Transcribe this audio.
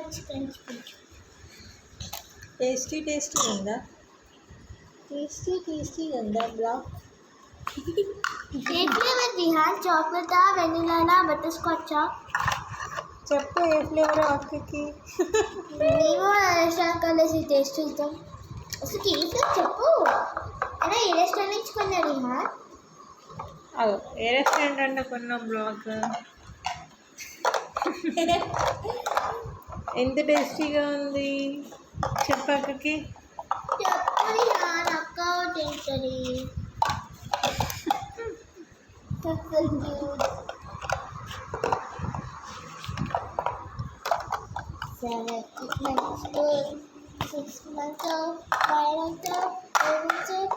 Crunch crunch crunch. Tasty ఉందా? Tasty ఉందా black? ఏ flavour Rehan? చాక్లెటా, వెనిలానా, butter స్కాచా? చెప్పు ఏ ఫ్లేవర్ అక్కకి? మేము రెస్టారెంట్ కలిసి టేస్ట్ చూద్దాం. అసలు ఏ ఫ్లేవర్ చెప్పు. అయినా ఏ రెస్టారెంట్ నుంచి కొన్నా రిహాన్? అవు ఏ రెస్టారెంట్ అంటే కొన్న బ్లాక్ ఎంత టేస్టీగా ఉంది చెప్పు అక్కకి. చెప్పు రిహాన్, అక్క తింటుంది. Seven, 8 months old, 6 months old, 5 months old, 7 months old.